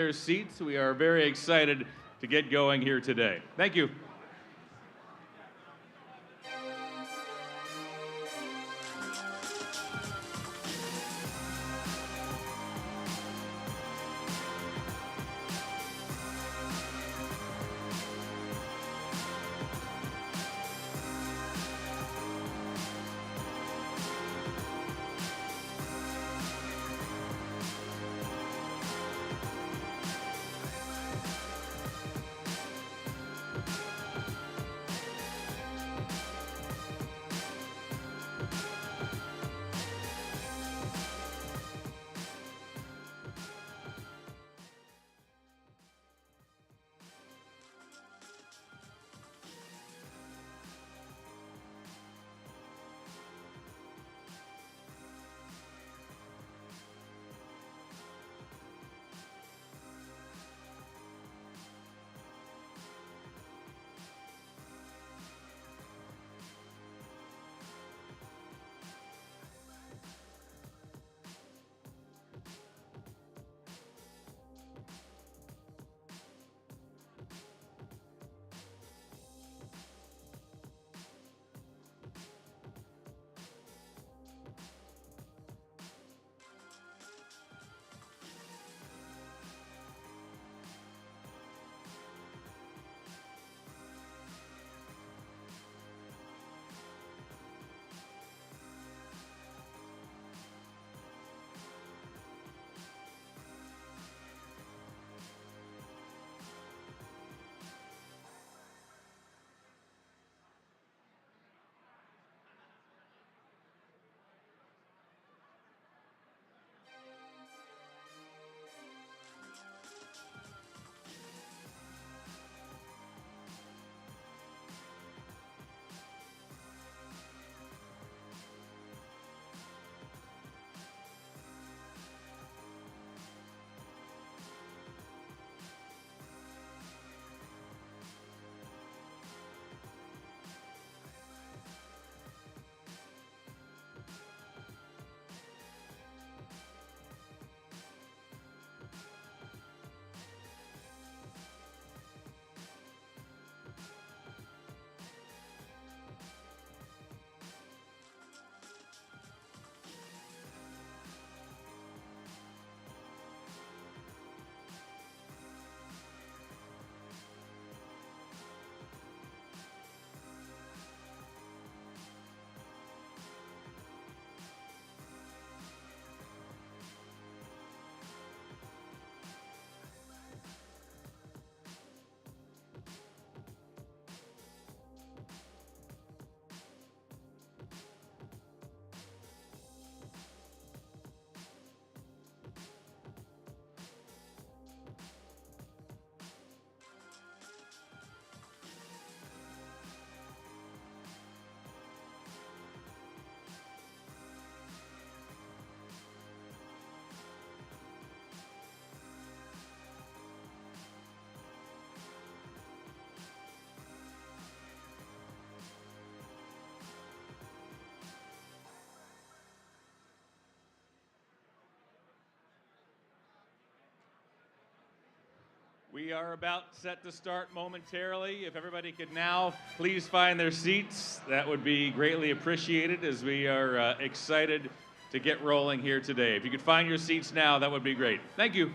their seats. We are very excited to get going here today. Thank you. We are about set to start momentarily. If everybody could now please find their seats, that would be greatly appreciated as we are excited to get rolling here today. If you could find your seats now, that would be great. Thank you.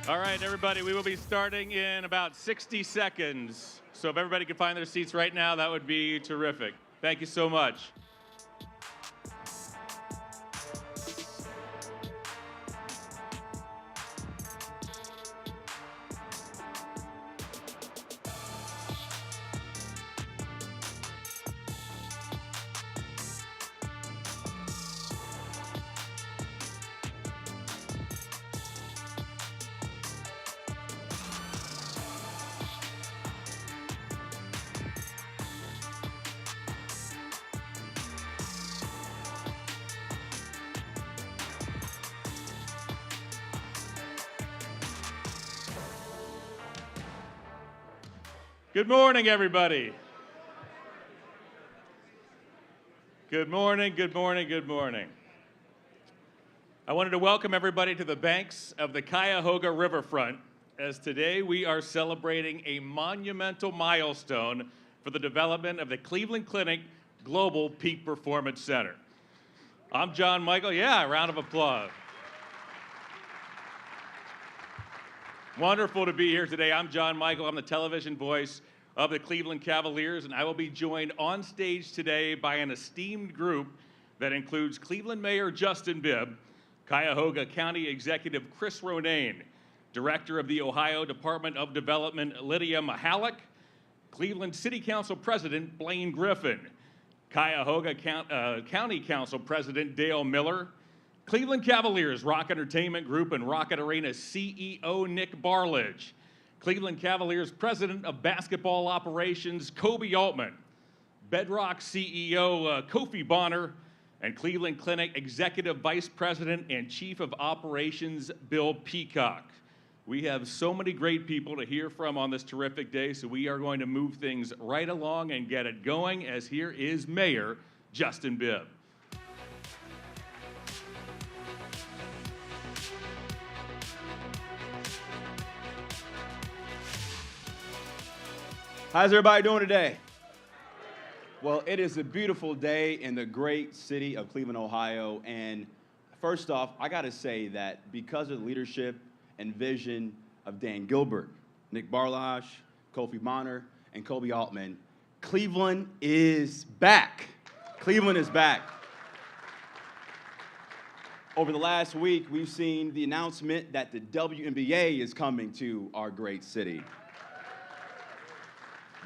All right, everybody, we will be starting in about 60 seconds. So if everybody could find their seats right now, that would be terrific. Thank you so much. Good morning, everybody. Good morning, good morning, good morning. I wanted to welcome everybody to the banks of the Cuyahoga riverfront, as today we are celebrating a monumental milestone for the development of the Cleveland Clinic Global Peak Performance Center. I'm John Michael. Yeah, a round of applause. Wonderful to be here today. I'm John Michael. I'm the television voice of the Cleveland Cavaliers, and I will be joined on stage today by an esteemed group that includes Cleveland Mayor Justin Bibb, Cuyahoga County Executive Chris Ronayne, Director of the Ohio Department of Development Lydia Mihalik, Cleveland City Council President Blaine Griffin, Cuyahoga County Council President Dale Miller, Cleveland Cavaliers Rock Entertainment Group and Rocket Arena CEO Nick Barledge, Cleveland Cavaliers President of Basketball Operations Kobe Altman, Bedrock CEO Kofi Bonner, and Cleveland Clinic Executive Vice President and Chief of Operations Bill Peacock. We have so many great people to hear from on this terrific day, so we are going to move things right along and get it going, as here is Mayor Justin Bibb. How's everybody doing today? Well, it is a beautiful day in the great city of Cleveland, Ohio. And first off, I got to say that because of the leadership and vision of Dan Gilbert, Nick Barledge, Kofi Bonner, and Kobe Altman, Cleveland is back. Cleveland is back. Over the last week, we've seen the announcement that the WNBA is coming to our great city.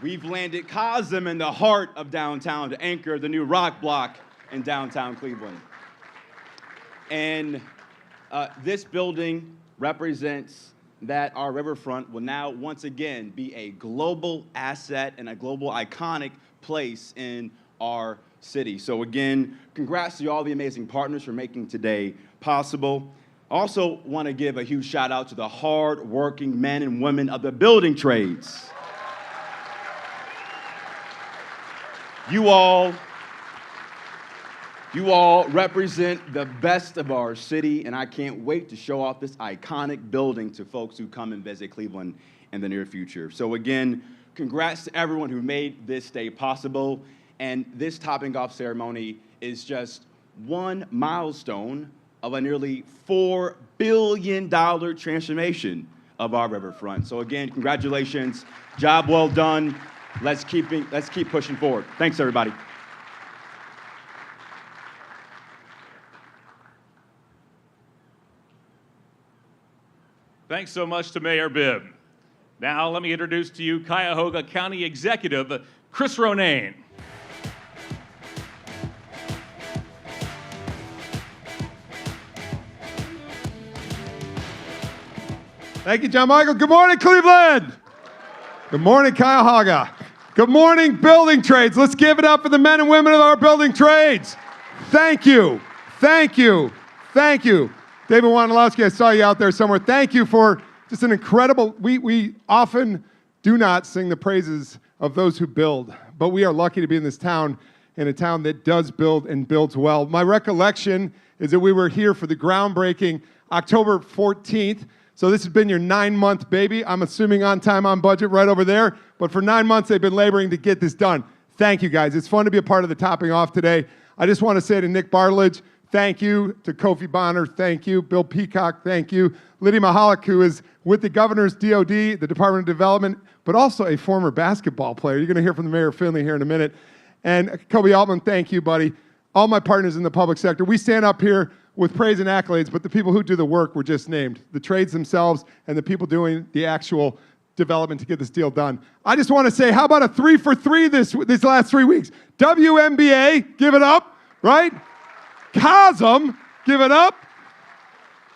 We've landed Cosm in the heart of downtown to anchor the new rock block in downtown Cleveland. And this building represents that our riverfront will now once again be a global asset and a global iconic place in our city. So again, congrats to all the amazing partners for making today possible. Also want to give a huge shout out to the hard-working men and women of the building trades. You all represent the best of our city, and I can't wait to show off this iconic building to folks who come and visit Cleveland in the near future. So again, congrats to everyone who made this day possible, and this topping off ceremony is just one milestone of a nearly $4 billion transformation of our riverfront. So again, congratulations, job well done. Let's keep pushing forward. Thanks, everybody. Thanks so much to Mayor Bibb. Now let me introduce to you Cuyahoga County Executive Chris Ronayne. Thank you, John Michael. Good morning, Cleveland. Good morning, Cuyahoga. Good morning, building trades. Let's give it up for the men and women of our building trades. Thank you. Thank you. Thank you. David Wanilowski, I saw you out there somewhere. Thank you for just an incredible, we often do not sing the praises of those who build, but we are lucky to be in this town, in a town that does build and builds well. My recollection is that we were here for the groundbreaking October 14th. So this has been your 9-month baby. I'm assuming on time, on budget, right over there. But for 9 months, they've been laboring to get this done. Thank you, guys. It's fun to be a part of the topping off today. I just want to say to Nick Barledge, Thank you to Kofi Bonner. Thank you. Bill Peacock. Thank you. Lydia Mahalik, who is with the governor's DOD, the Department of Development, but also a former basketball player. You're going to hear from the Mayor of Finley here in a minute. And Kobe Altman, thank you, buddy. All my partners in the public sector. We stand up here with praise and accolades, but the people who do the work were just named. The trades themselves and the people doing the actual development to get this deal done. I just want to say, how about a 3 for 3 these last 3 weeks? WNBA, give it up, right? COSM, give it up.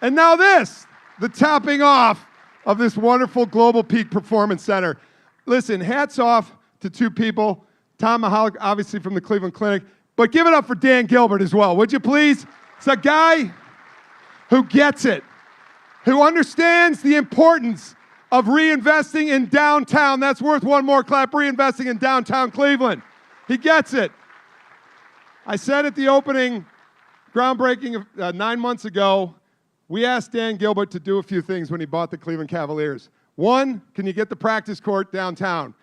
And now this, the topping off of this wonderful Global Peak Performance Center. Listen, hats off to 2 people. Tom Mahalik, obviously from the Cleveland Clinic, but give it up for Dan Gilbert as well, would you please? It's a guy who gets it, who understands the importance of reinvesting in downtown. That's worth one more clap, reinvesting in downtown Cleveland. He gets it. I said at the opening, groundbreaking 9 months ago, we asked Dan Gilbert to do a few things when he bought the Cleveland Cavaliers. 1, can you get the practice court downtown?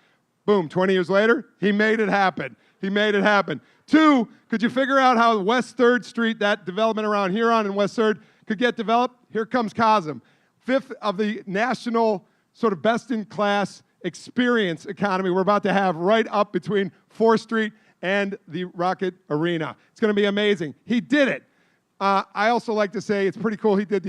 Boom, 20 years later, he made it happen. He made it happen. 2, could you figure out how West 3rd Street, that development around Huron and West 3rd, could get developed? Here comes COSM. 5th of the national sort of best-in-class experience economy we're about to have right up between 4th Street and the Rocket Arena. It's going to be amazing. He did it. I also like to say it's pretty cool he did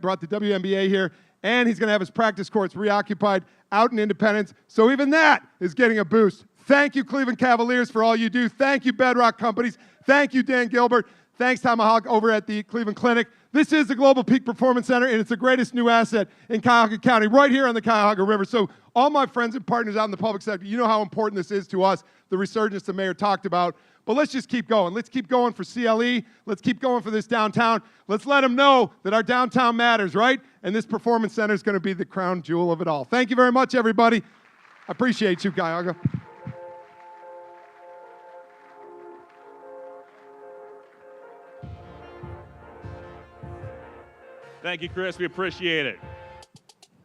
brought the WNBA here, and he's going to have his practice courts reoccupied out in Independence, so even that is getting a boost. Thank you, Cleveland Cavaliers, for all you do. Thank you, Bedrock Companies. Thank you, Dan Gilbert. Thanks, Tom Mahalik, over at the Cleveland Clinic. This is the Global Peak Performance Center, and it's the greatest new asset in Cuyahoga County, right here on the Cuyahoga River. So all my friends and partners out in the public sector, you know how important this is to us, the resurgence the mayor talked about. But let's just keep going. Let's keep going for CLE. Let's keep going for this downtown. Let's let them know that our downtown matters, right? And this performance center is going to be the crown jewel of it all. Thank you very much, everybody. I appreciate you, Cuyahoga. Thank you, Chris. We appreciate it.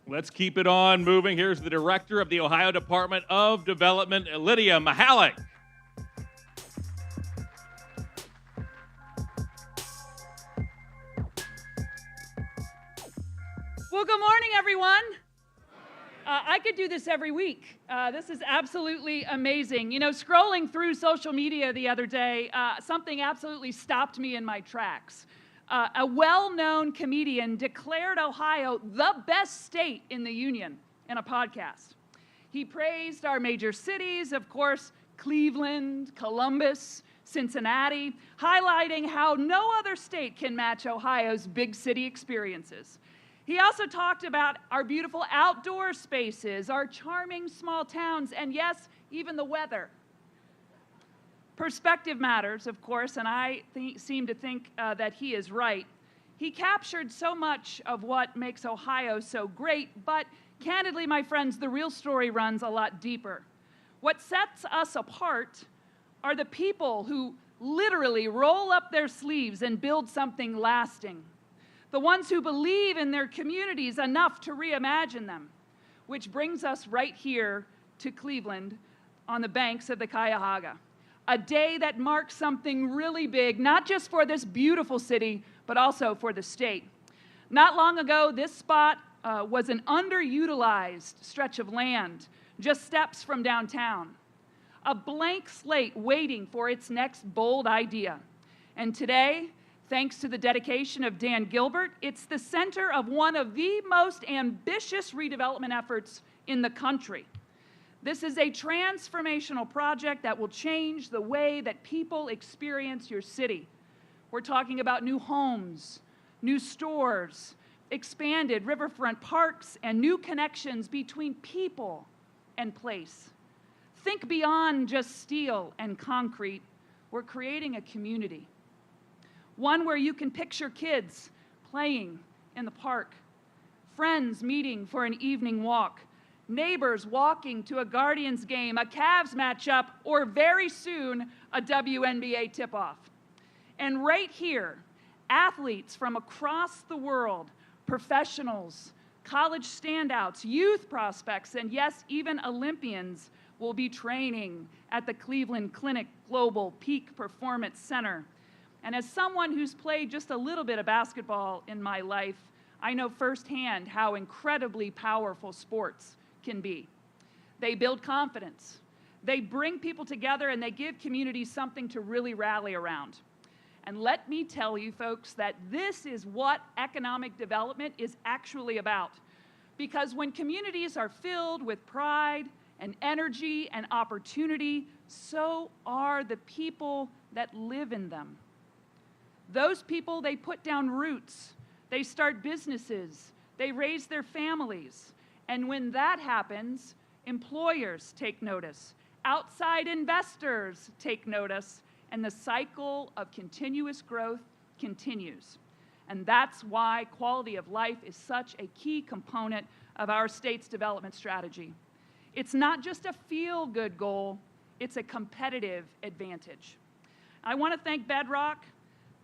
Let's keep it on moving. Here's the director of the Ohio Department of Development, Lydia Mahalik. Well, good morning, everyone. I could do this every week. This is absolutely amazing. You know, scrolling through social media the other day, something absolutely stopped me in my tracks. A well-known comedian declared Ohio the best state in the union in a podcast. He praised our major cities, of course, Cleveland, Columbus, Cincinnati, highlighting how no other state can match Ohio's big city experiences. He also talked about our beautiful outdoor spaces, our charming small towns, and yes, even the weather. Perspective matters, of course, and I seem to think that he is right. He captured so much of what makes Ohio so great, but candidly, my friends, the real story runs a lot deeper. What sets us apart are the people who literally roll up their sleeves and build something lasting. The ones who believe in their communities enough to reimagine them, which brings us right here to Cleveland on the banks of the Cuyahoga. A day that marks something really big, not just for this beautiful city, but also for the state. Not long ago, this spot was an underutilized stretch of land, just steps from downtown. A blank slate waiting for its next bold idea. And today, thanks to the dedication of Dan Gilbert, it's the center of one of the most ambitious redevelopment efforts in the country. This is a transformational project that will change the way that people experience your city. We're talking about new homes, new stores, expanded riverfront parks, and new connections between people and place. Think beyond just steel and concrete. We're creating a community. One where you can picture kids playing in the park, friends meeting for an evening walk, neighbors walking to a Guardians game, a Cavs matchup, or very soon, a WNBA tip-off. And right here, athletes from across the world, professionals, college standouts, youth prospects, and yes, even Olympians will be training at the Cleveland Clinic Global Peak Performance Center. And as someone who's played just a little bit of basketball in my life, I know firsthand how incredibly powerful sports can be. They build confidence. They bring people together and they give communities something to really rally around. And let me tell you, folks, that this is what economic development is actually about. Because when communities are filled with pride and energy and opportunity, so are the people that live in them. Those people, they put down roots, they start businesses, they raise their families. And when that happens, employers take notice, outside investors take notice, and the cycle of continuous growth continues. And that's why quality of life is such a key component of our state's development strategy. It's not just a feel-good goal, it's a competitive advantage. I want to thank Bedrock,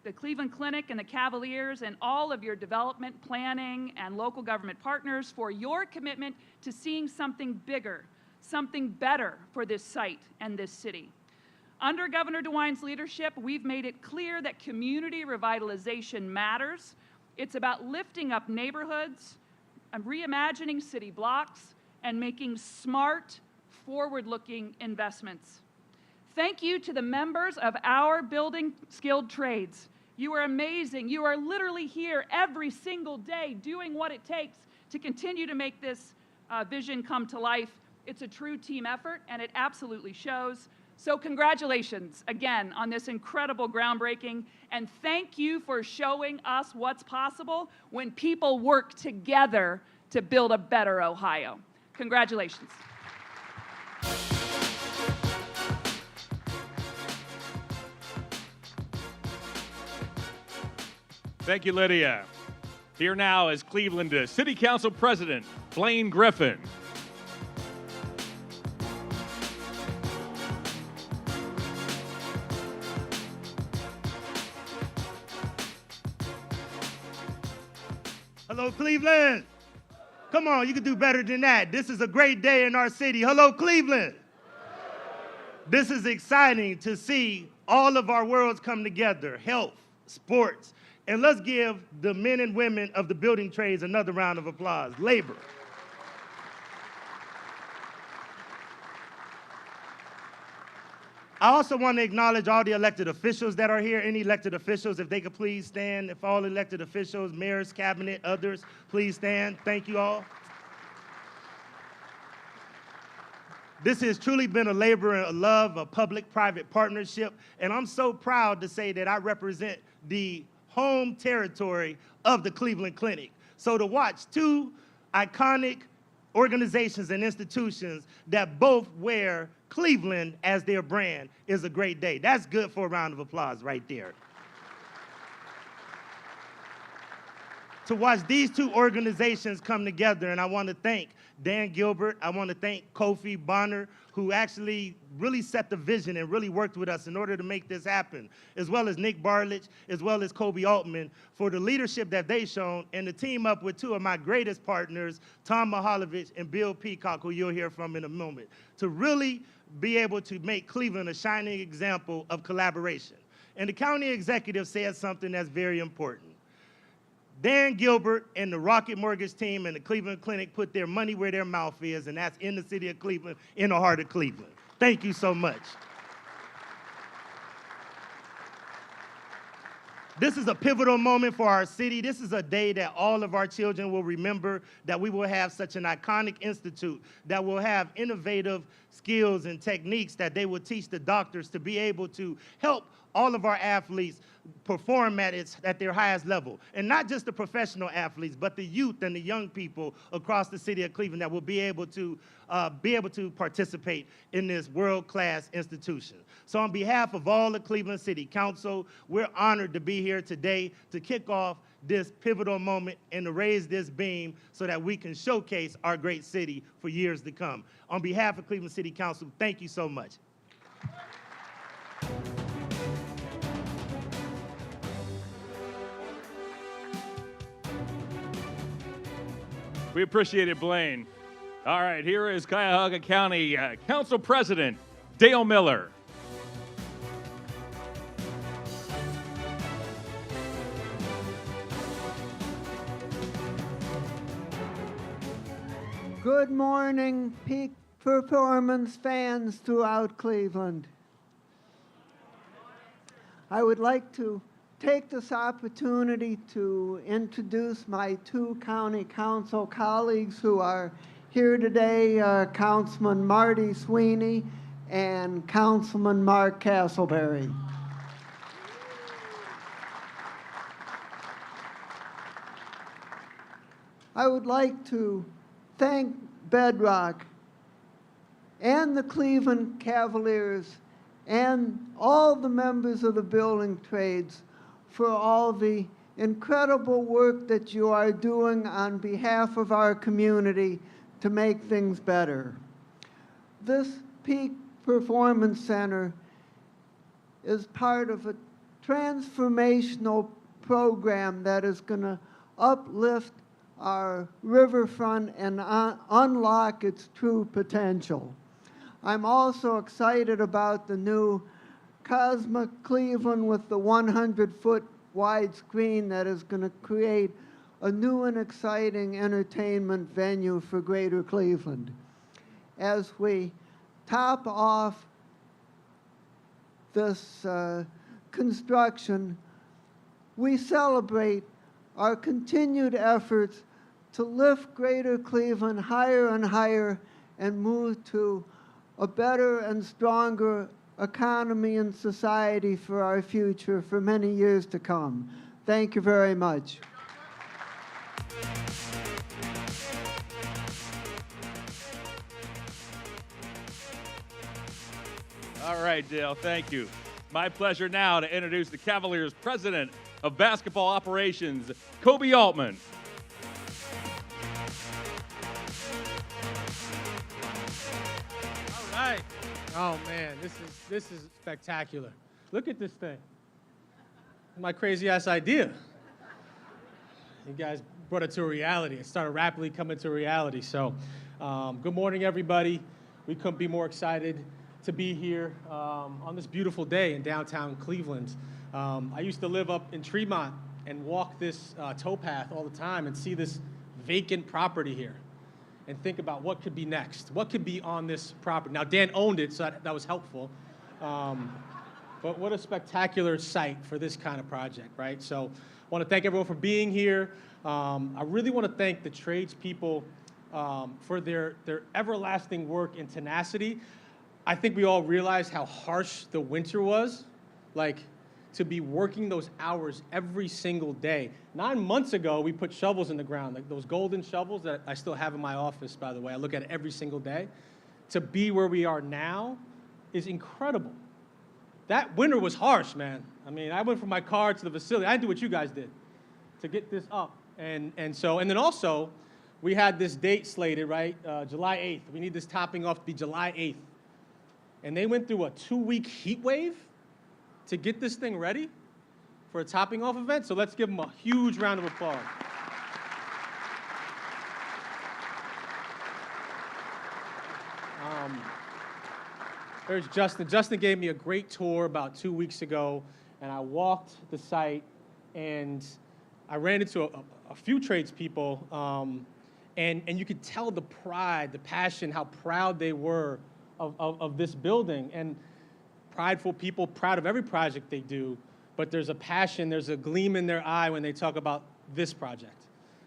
the Cleveland Clinic, and the Cavaliers, and all of your development, planning, and local government partners for your commitment to seeing something bigger, something better for this site and this city. Under Governor DeWine's leadership, we've made it clear that community revitalization matters. It's about lifting up neighborhoods, reimagining city blocks, and making smart, forward-looking investments. Thank you to the members of our Building Skilled Trades. You are amazing. You are literally here every single day doing what it takes to continue to make this vision come to life. It's a true team effort, and it absolutely shows. So congratulations again on this incredible groundbreaking, and thank you for showing us what's possible when people work together to build a better Ohio. Congratulations. Thank you, Lydia. Here now is Cleveland City Council President Blaine Griffin. Hello, Cleveland. Come on, you can do better than that. This is a great day in our city. Hello, Cleveland. This is exciting to see all of our worlds come together, health, sports, and let's give the men and women of the building trades another round of applause. Labor. I also want to acknowledge all the elected officials that are here. Any elected officials, if they could please stand. If all elected officials, mayors, cabinet, others, please stand. Thank you all. This has truly been a labor and a love, a public-private partnership, and I'm so proud to say that I represent the home territory of the Cleveland Clinic. So to watch two iconic organizations and institutions that both wear Cleveland as their brand is a great day. That's good for a round of applause right there. To watch these two organizations come together, and I want to thank Dan Gilbert, I want to thank Kofi Bonner, who actually really set the vision and really worked with us in order to make this happen, as well as Nick Barlich, as well as Kobe Altman, for the leadership that they've shown, and to team up with two of my greatest partners, Tom Mihalovich and Bill Peacock, who you'll hear from in a moment, to really be able to make Cleveland a shining example of collaboration. And the county executive said something that's very important. Dan Gilbert and the Rocket Mortgage team and the Cleveland Clinic put their money where their mouth is, and that's in the city of Cleveland, in the heart of Cleveland. Thank you so much. This is a pivotal moment for our city. This is a day that all of our children will remember, that we will have such an iconic institute, that will have innovative skills and techniques that they will teach the doctors to be able to help all of our athletes perform at their highest level. And not just the professional athletes, but the youth and the young people across the city of Cleveland that will be able to participate in this world-class institution. So on behalf of all the Cleveland City Council, we're honored to be here today to kick off this pivotal moment and to raise this beam so that we can showcase our great city for years to come. On behalf of Cleveland City Council, thank you so much. We appreciate it, Blaine. All right, here is Cuyahoga County Council President Dale Miller. Good morning, peak performance fans throughout Cleveland. I would like to take this opportunity to introduce my two county council colleagues who are here today, Councilman Marty Sweeney and Councilman Mark Castleberry. I would like to thank Bedrock and the Cleveland Cavaliers and all the members of the building trades for all the incredible work that you are doing on behalf of our community to make things better. This Peak Performance Center is part of a transformational program that is going to uplift our riverfront and unlock its true potential. I'm also excited about the new Cosmic Cleveland with the 100-foot wide screen that is going to create a new and exciting entertainment venue for Greater Cleveland. As we top off this construction, we celebrate our continued efforts to lift Greater Cleveland higher and higher and move to a better and stronger economy and society for our future for many years to come. Thank you very much. All right, Dale, thank you. My pleasure now to introduce the Cavaliers' president of basketball operations, Kobe Altman. All right. Oh man, this is spectacular. Look at this thing. My crazy ass idea. You guys brought it to reality. It started rapidly coming to reality. So, good morning, everybody. We couldn't be more excited to be here on this beautiful day in downtown Cleveland. I used to live up in Tremont and walk this towpath all the time and see this vacant property here and think about what could be next, what could be on this property. Now, Dan owned it, so that was helpful. But what a spectacular site for this kind of project, right? So I want to thank everyone for being here. I really want to thank the tradespeople for their everlasting work and tenacity. I think we all realize how harsh the winter was. Like, to be working those hours every single day. 9 months ago, we put shovels in the ground, like those golden shovels that I still have in my office, by the way. I look at it every single day. To be where we are now is incredible. That winter was harsh, man. I mean, I went from my car to the facility. I didn't do what you guys did to get this up. And then also, we had this date slated, right? July 8th. We need this topping off to be July 8th. And they went through a 2-week heat wave to get this thing ready for a topping off event. So let's give them a huge round of applause. There's Justin. Justin gave me a great tour about 2 weeks ago, and I walked the site, and I ran into a few tradespeople, and you could tell the pride, the passion, how proud they were of this building. And prideful people, proud of every project they do, but there's a passion, there's a gleam in their eye when they talk about this project,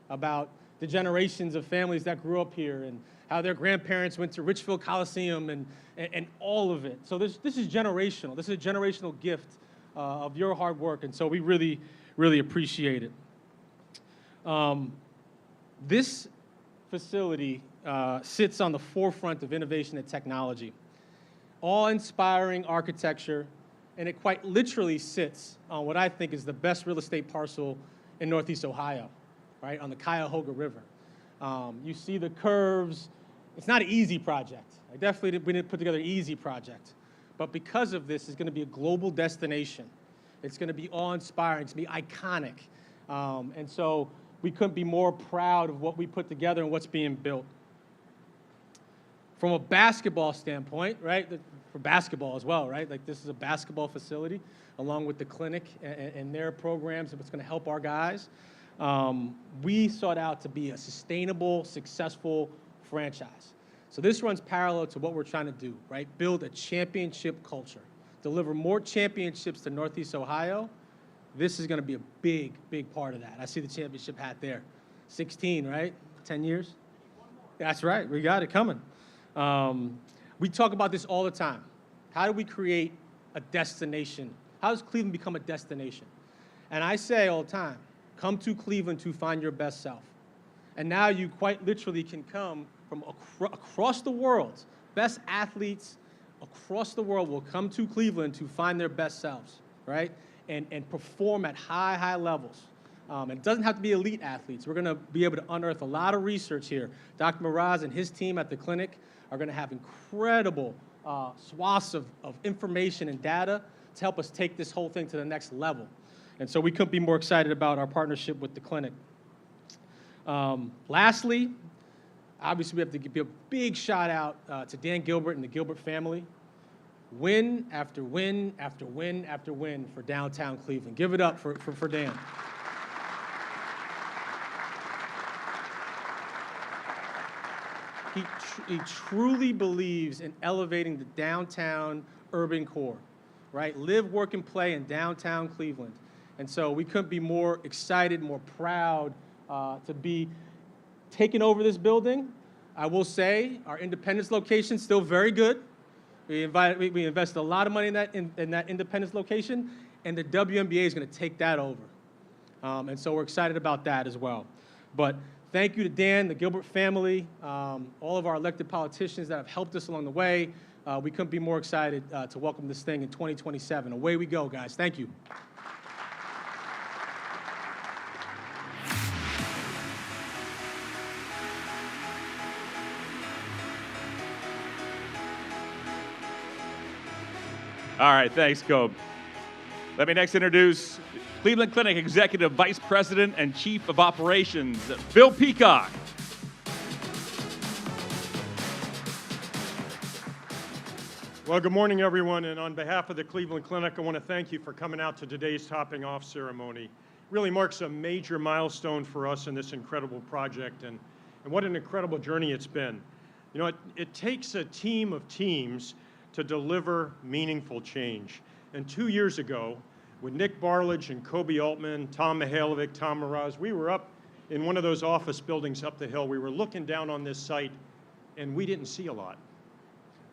about the generations of families that grew up here and how their grandparents went to Richfield Coliseum and all of it. So this is generational. This is a generational gift of your hard work, and so we really, really appreciate it. This facility sits on the forefront of innovation and technology. Awe-inspiring architecture, and it quite literally sits on what I think is the best real estate parcel in Northeast Ohio, right, on the Cuyahoga River. You see the curves. It's not an easy project. We didn't put together an easy project. But because of this, it's going to be a global destination. It's going to be awe-inspiring. It's going to be iconic. And so we couldn't be more proud of what we put together and what's being built. From a basketball standpoint, right, for basketball as well, right, like this is a basketball facility along with the clinic and their programs and what's going to help our guys. We sought out to be a sustainable, successful franchise. So this runs parallel to what we're trying to do, right? Build a championship culture, deliver more championships to Northeast Ohio. This is going to be a big, big part of that. I see the championship hat there. 16, right? 10 years? That's right. We got it coming. We talk about this all the time. How do we create a destination? How does Cleveland become a destination? And I say all the time, come to Cleveland to find your best self. And now you quite literally can come from across the world. Best athletes across the world will come to Cleveland to find their best selves, right? And perform at high, high levels. And it doesn't have to be elite athletes. We're going to be able to unearth a lot of research here. Dr. Miraz and his team at the clinic are going to have incredible swaths of information and data to help us take this whole thing to the next level. And so we couldn't be more excited about our partnership with the clinic. Lastly, obviously we have to give a big shout out to Dan Gilbert and the Gilbert family. Win after win after win after win for downtown Cleveland. Give it up for Dan. He truly believes in elevating the downtown urban core, right? Live, work, and play in downtown Cleveland. And so we couldn't be more excited, more proud to be taking over this building. I will say our Independence location is still very good. We invested a lot of money in that Independence location, and the WNBA is going to take that over. And so we're excited about that as well. But thank you to Dan, the Gilbert family, all of our elected politicians that have helped us along the way. We couldn't be more excited to welcome this thing in 2027. Away we go, guys. Thank you. All right, thanks, Cobe. Let me next introduce Cleveland Clinic Executive Vice President and Chief of Operations, Bill Peacock. Well, good morning, everyone, and on behalf of the Cleveland Clinic, I want to thank you for coming out to today's topping off ceremony. It really marks a major milestone for us in this incredible project, and what an incredible journey it's been. You know, it takes a team of teams to deliver meaningful change. And 2 years ago, with Nick Barlage and Kobe Altman, Tom Mihalovic, Tom Miraz, we were up in one of those office buildings up the hill. We were looking down on this site, and we didn't see a lot.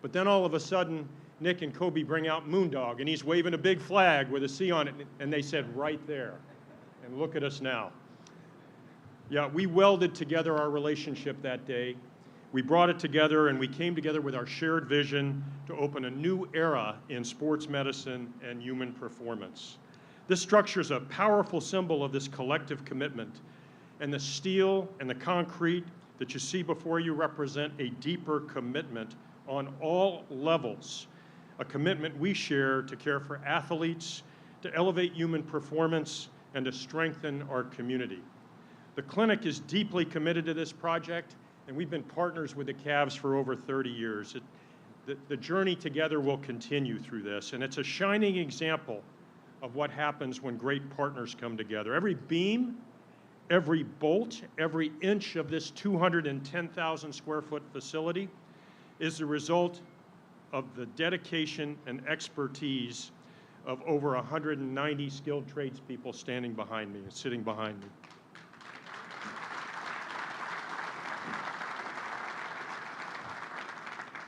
But then all of a sudden, Nick and Kobe bring out Moondog, and he's waving a big flag with a C on it, and they said, right there. And look at us now. Yeah, we welded together our relationship that day. We brought it together, and we came together with our shared vision to open a new era in sports medicine and human performance. This structure is a powerful symbol of this collective commitment, and the steel and the concrete that you see before you represent a deeper commitment on all levels, a commitment we share to care for athletes, to elevate human performance, and to strengthen our community. The clinic is deeply committed to this project, and we've been partners with the Cavs for over 30 years. The journey together will continue through this, and it's a shining example of what happens when great partners come together. Every beam, every bolt, every inch of this 210,000 square foot facility is the result of the dedication and expertise of over 190 skilled tradespeople standing behind me and sitting behind me.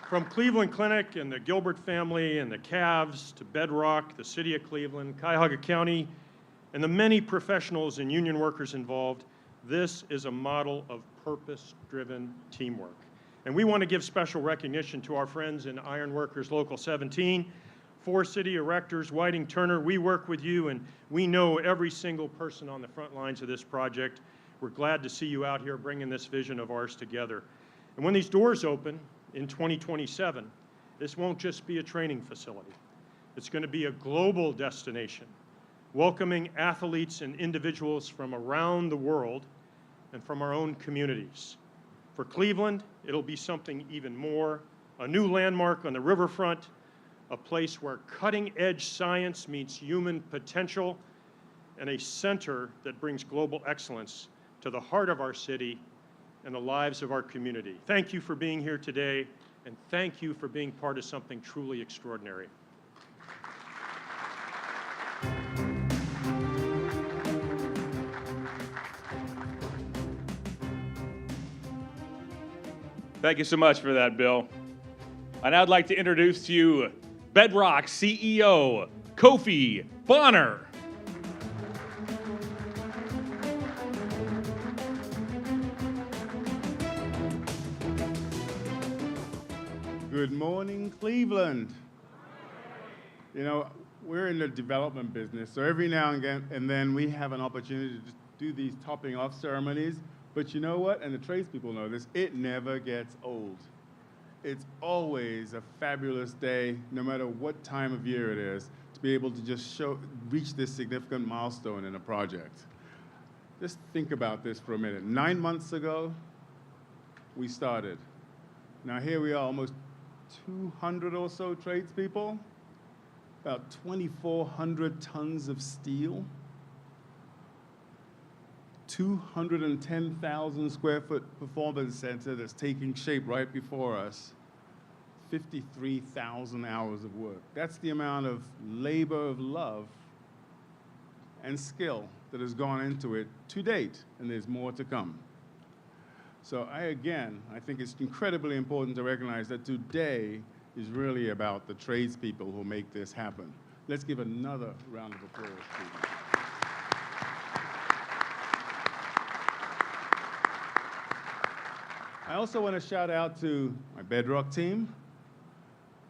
From Cleveland Clinic and the Gilbert family and the Cavs to Bedrock, the city of Cleveland, Cuyahoga County, and the many professionals and union workers involved, this is a model of purpose-driven teamwork. And we want to give special recognition to our friends in Iron Workers Local 17, 4 city erectors, Whiting Turner. We work with you, and we know every single person on the front lines of this project. We're glad to see you out here bringing this vision of ours together. And when these doors open in 2027, this won't just be a training facility. It's going to be a global destination, welcoming athletes and individuals from around the world and from our own communities. For Cleveland, it'll be something even more, a new landmark on the riverfront, a place where cutting-edge science meets human potential, and a center that brings global excellence to the heart of our city and the lives of our community. Thank you for being here today, and thank you for being part of something truly extraordinary. Thank you so much for that, Bill. And I'd like to introduce to you Bedrock CEO, Kofi Bonner. Good morning, Cleveland. You know, we're in the development business, so every now and then we have an opportunity to do these topping off ceremonies. But you know what? And the tradespeople know this, it never gets old. It's always a fabulous day, no matter what time of year it is, to be able to just reach this significant milestone in a project. Just think about this for a minute. 9 months ago, we started. Now here we are, almost 200 or so tradespeople, about 2,400 tons of steel, 210,000 square foot performance center that's taking shape right before us, 53,000 hours of work. That's the amount of labor of love and skill that has gone into it to date, and there's more to come. So I think it's incredibly important to recognize that today is really about the tradespeople who make this happen. Let's give another round of applause to them. I also want to shout out to my Bedrock team,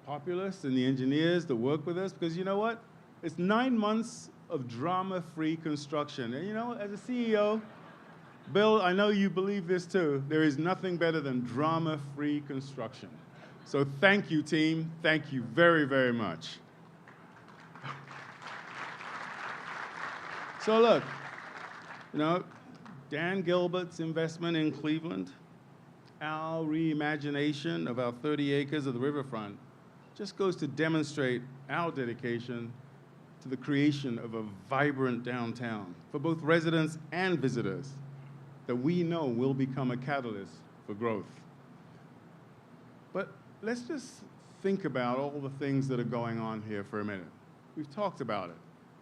Populous, and the engineers that work with us, because you know what? It's 9 months of drama-free construction. And you know, as a CEO, Bill, I know you believe this too. There is nothing better than drama-free construction. So thank you, team. Thank you very, very much. So look, you know, Dan Gilbert's investment in Cleveland, our reimagination of our 30 acres of the riverfront just goes to demonstrate our dedication to the creation of a vibrant downtown for both residents and visitors that we know will become a catalyst for growth. But let's just think about all the things that are going on here for a minute. We've talked about it.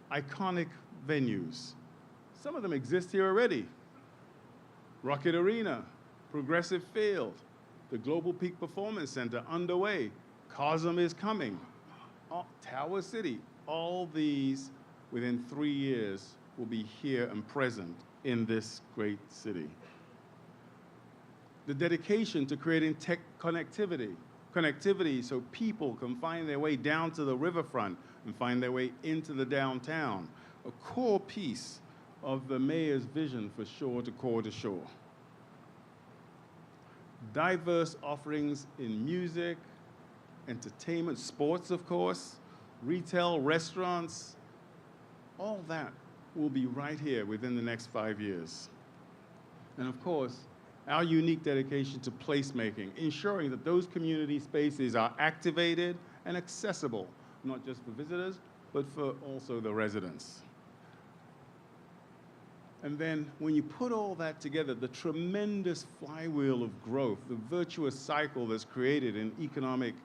Iconic venues. Some of them exist here already. Rocket Arena, Progressive Field, the Global Peak Performance Center underway, Cosm is coming, Tower City. All these within 3 years will be here and present in this great city. The dedication to creating tech connectivity so people can find their way down to the riverfront and find their way into the downtown, a core piece of the mayor's vision for shore to core to shore. Diverse offerings in music, entertainment, sports, of course, retail, restaurants, all that will be right here within the next 5 years. And of course, our unique dedication to placemaking, ensuring that those community spaces are activated and accessible, not just for visitors, but for also the residents. And then when you put all that together, the tremendous flywheel of growth, the virtuous cycle that's created in economic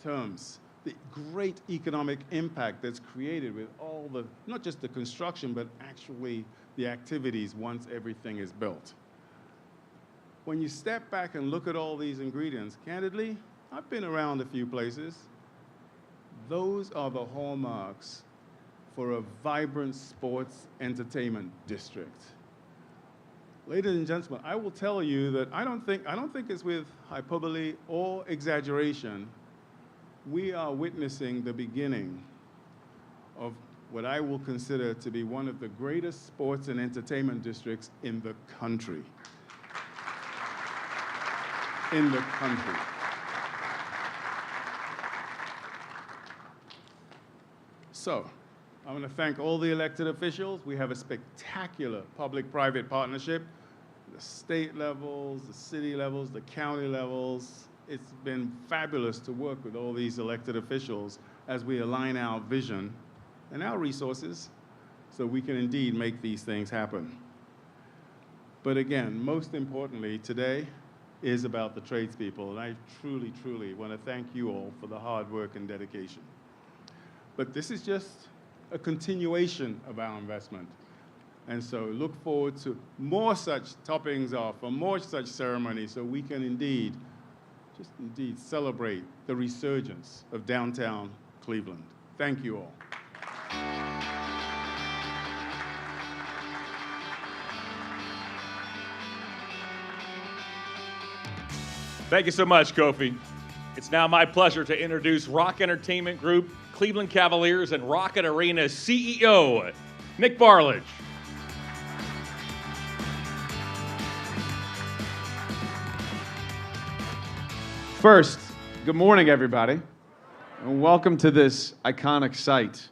terms, the great economic impact that's created with all the, not just the construction, but actually the activities once everything is built. When you step back and look at all these ingredients, candidly, I've been around a few places. Those are the hallmarks for a vibrant sports entertainment district. Ladies and gentlemen, I will tell you that I don't think it's with hyperbole or exaggeration. We are witnessing the beginning of what I will consider to be one of the greatest sports and entertainment districts in the country. In the country. So, I want to thank all the elected officials. We have a spectacular public-private partnership, the state levels, the city levels, the county levels. It's been fabulous to work with all these elected officials as we align our vision and our resources so we can indeed make these things happen. But again, most importantly, today is about the tradespeople, and I truly, truly want to thank you all for the hard work and dedication. But this is just a continuation of our investment. And so look forward to more such toppings off or more such ceremonies so we can indeed celebrate the resurgence of downtown Cleveland. Thank you all. Thank you so much, Kofi. It's now my pleasure to introduce Rock Entertainment Group, Cleveland Cavaliers, and Rocket Arena's CEO, Nick Barlage. First, good morning, everybody, and welcome to this iconic site.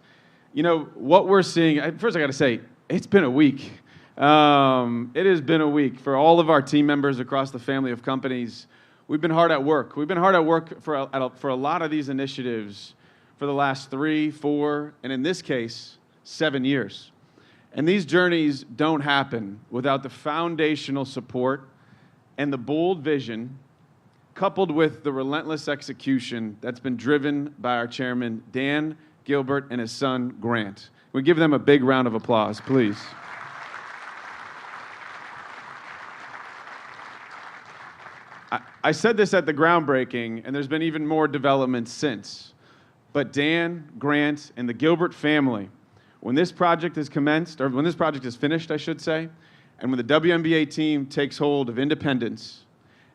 You know, what we're seeing, first I gotta say, it's been a week. It has been a week for all of our team members across the family of companies. We've been hard at work. We've been hard at work for a lot of these initiatives for the last 3, 4, and in this case, 7 years. And these journeys don't happen without the foundational support and the bold vision coupled with the relentless execution that's been driven by our chairman, Dan Gilbert, and his son, Grant. We give them a big round of applause, please. I said this at the groundbreaking, and there's been even more development since. But Dan, Grant, and the Gilbert family, when this project is commenced, or when this project is finished, I should say, and when the WNBA team takes hold of independence,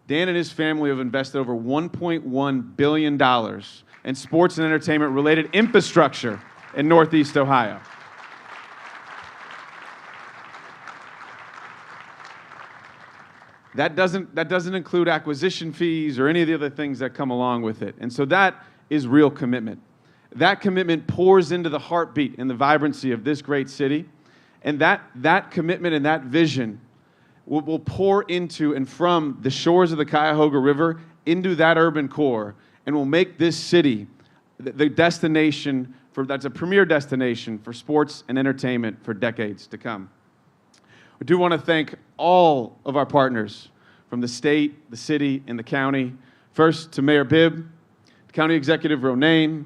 Dan and his family have invested over $1.1 billion in sports and entertainment-related infrastructure in Northeast Ohio. That doesn't include acquisition fees or any of the other things that come along with it. And so that is real commitment. That commitment pours into the heartbeat and the vibrancy of this great city. And that commitment and that vision will pour into and from the shores of the Cuyahoga River into that urban core and will make this city the destination that's a premier destination for sports and entertainment for decades to come. I do want to thank all of our partners from the state, the city, and the county. First, to Mayor Bibb, County Executive Ronayne,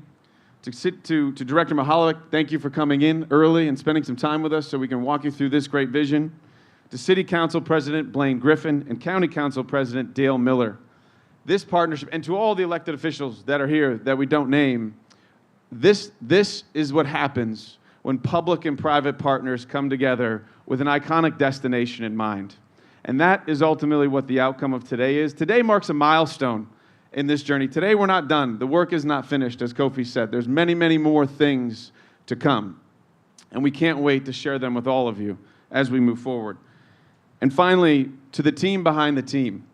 to Director Mahalik, thank you for coming in early and spending some time with us so we can walk you through this great vision. To City Council President Blaine Griffin and County Council President Dale Miller. This partnership, and to all the elected officials that are here that we don't name, this is what happens when public and private partners come together with an iconic destination in mind. And that is ultimately what the outcome of today is. Today marks a milestone in this journey. Today we're not done. The work is not finished, as Kofi said. There's many, many more things to come. And we can't wait to share them with all of you as we move forward. And finally, to the team behind the team,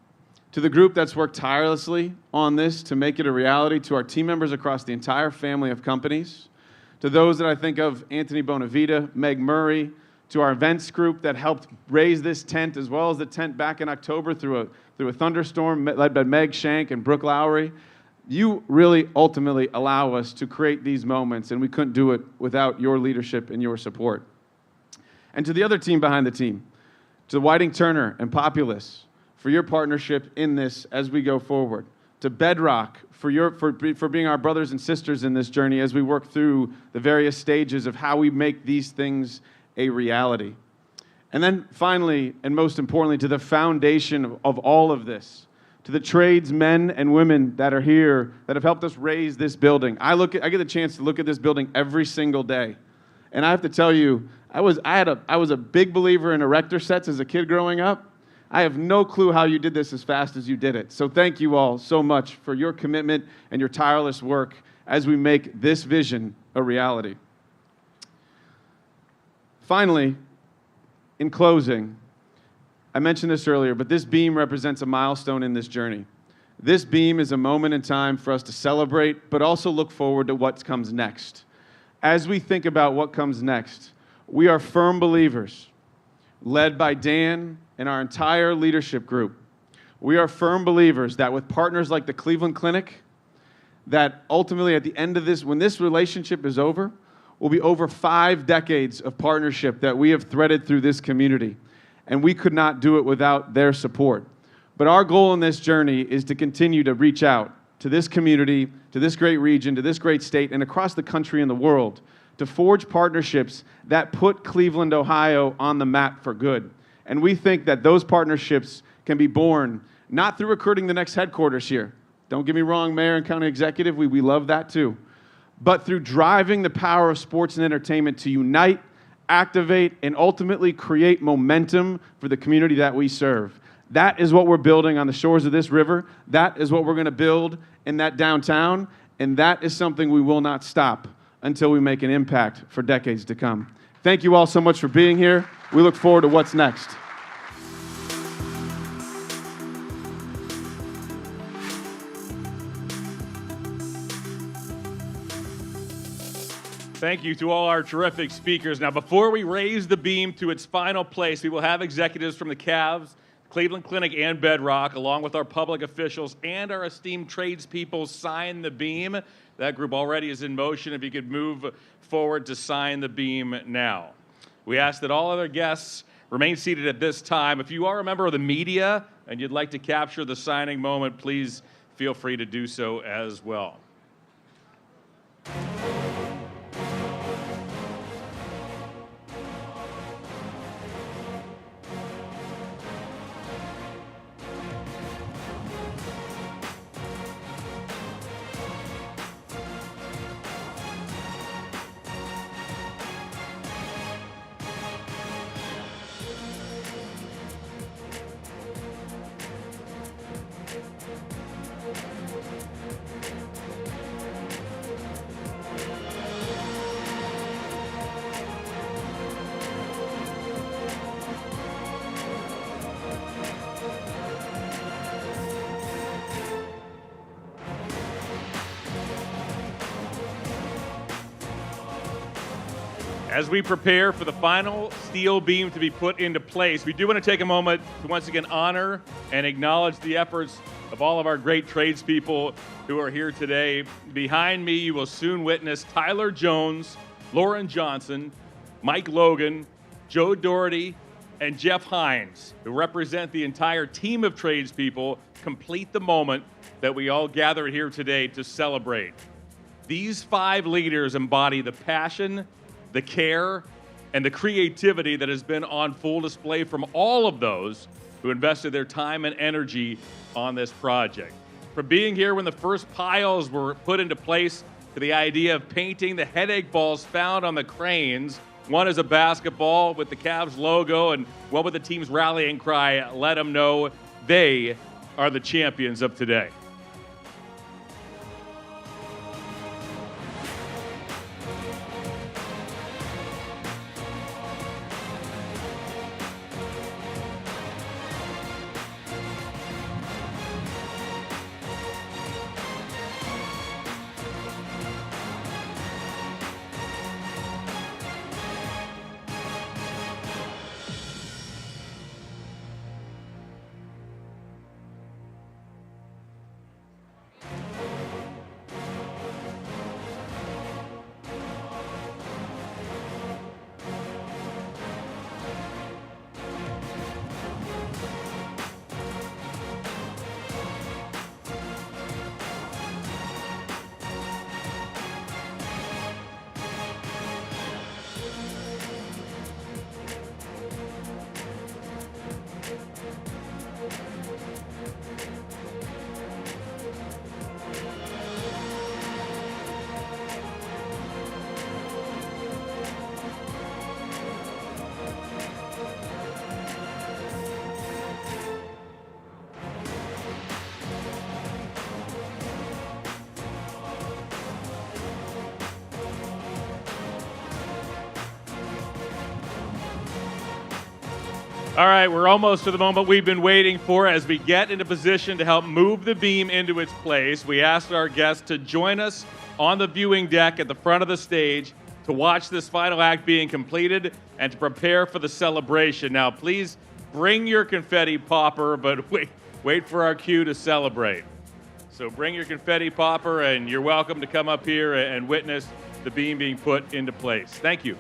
to the group that's worked tirelessly on this to make it a reality, to our team members across the entire family of companies, to those that I think of, Anthony Bonavita, Meg Murray, to our events group that helped raise this tent, as well as the tent back in October through a thunderstorm led by Meg Shank and Brooke Lowry. You really ultimately allow us to create these moments, and we couldn't do it without your leadership and your support. And to the other team behind the team, to Whiting Turner and Populous for your partnership in this as we go forward. To Bedrock for being our brothers and sisters in this journey as we work through the various stages of how we make these things a reality. And then finally, and most importantly, to the foundation of all of this, to the tradesmen and women that are here that have helped us raise this building. I get the chance to look at this building every single day. And I have to tell you, I was a big believer in erector sets as a kid growing up. I have no clue how you did this as fast as you did it. So thank you all so much for your commitment and your tireless work as we make this vision a reality. Finally, in closing, I mentioned this earlier, but this beam represents a milestone in this journey. This beam is a moment in time for us to celebrate, but also look forward to what comes next. As we think about what comes next, we are firm believers, led by Dan and our entire leadership group. We are firm believers that with partners like the Cleveland Clinic, that ultimately at the end of this, when this relationship is over, will be over 5 decades of partnership that we have threaded through this community. and we could not do it without their support. But our goal in this journey is to continue to reach out to this community, to this great region, to this great state, and across the country and the world, to forge partnerships that put Cleveland, Ohio on the map for good. And we think that those partnerships can be born not through recruiting the next headquarters here. Don't get me wrong, Mayor and County Executive, we love that too. But through driving the power of sports and entertainment to unite, activate, and ultimately create momentum for the community that we serve. That is what we're building on the shores of this river. That is what we're going to build in that downtown. And that is something we will not stop until we make an impact for decades to come. Thank you all so much for being here. We look forward to what's next. Thank you to all our terrific speakers. Now, before we raise the beam to its final place, we will have executives from the Cavs, Cleveland Clinic, and Bedrock, along with our public officials and our esteemed tradespeople, sign the beam. That group already is in motion. If you could move forward to sign the beam now. We ask that all other guests remain seated at this time. If you are a member of the media and you'd like to capture the signing moment, please feel free to do so as well. As we prepare for the final steel beam to be put into place, we do want to take a moment to once again honor and acknowledge the efforts of all of our great tradespeople who are here today. Behind me, you will soon witness Tyler Jones, Lauren Johnson, Mike Logan, Joe Doherty, and Jeff Hines, who represent the entire team of tradespeople, complete the moment that we all gathered here today to celebrate. These 5 leaders embody the passion, the care, and the creativity that has been on full display from all of those who invested their time and energy on this project. From being here when the first piles were put into place to the idea of painting the headache balls found on the cranes, one is a basketball with the Cavs logo and one with the team's rallying cry, let them know they are the champions of today. All right, we're almost to the moment we've been waiting for. As we get into position to help move the beam into its place, we asked our guests to join us on the viewing deck at the front of the stage to watch this final act being completed and to prepare for the celebration. Now, please bring your confetti popper, but wait for our cue to celebrate. So bring your confetti popper, and you're welcome to come up here and witness the beam being put into place. Thank you.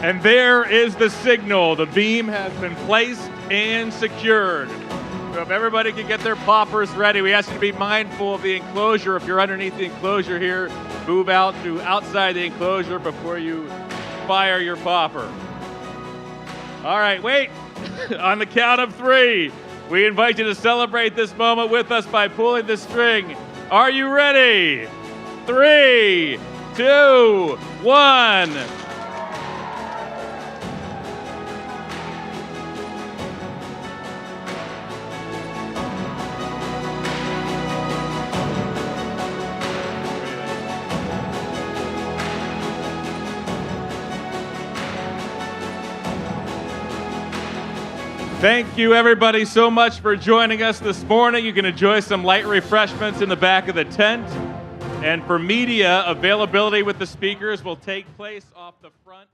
And there is the signal. The beam has been placed and secured. So if everybody can get their poppers ready, we ask you to be mindful of the enclosure. If you're underneath the enclosure here, move out to outside the enclosure before you fire your popper. All right, wait. On the count of 3, we invite you to celebrate this moment with us by pulling the string. Are you ready? 3, 2, 1. Thank you, everybody, so much for joining us this morning. You can enjoy some light refreshments in the back of the tent. And for media, availability with the speakers will take place off the front.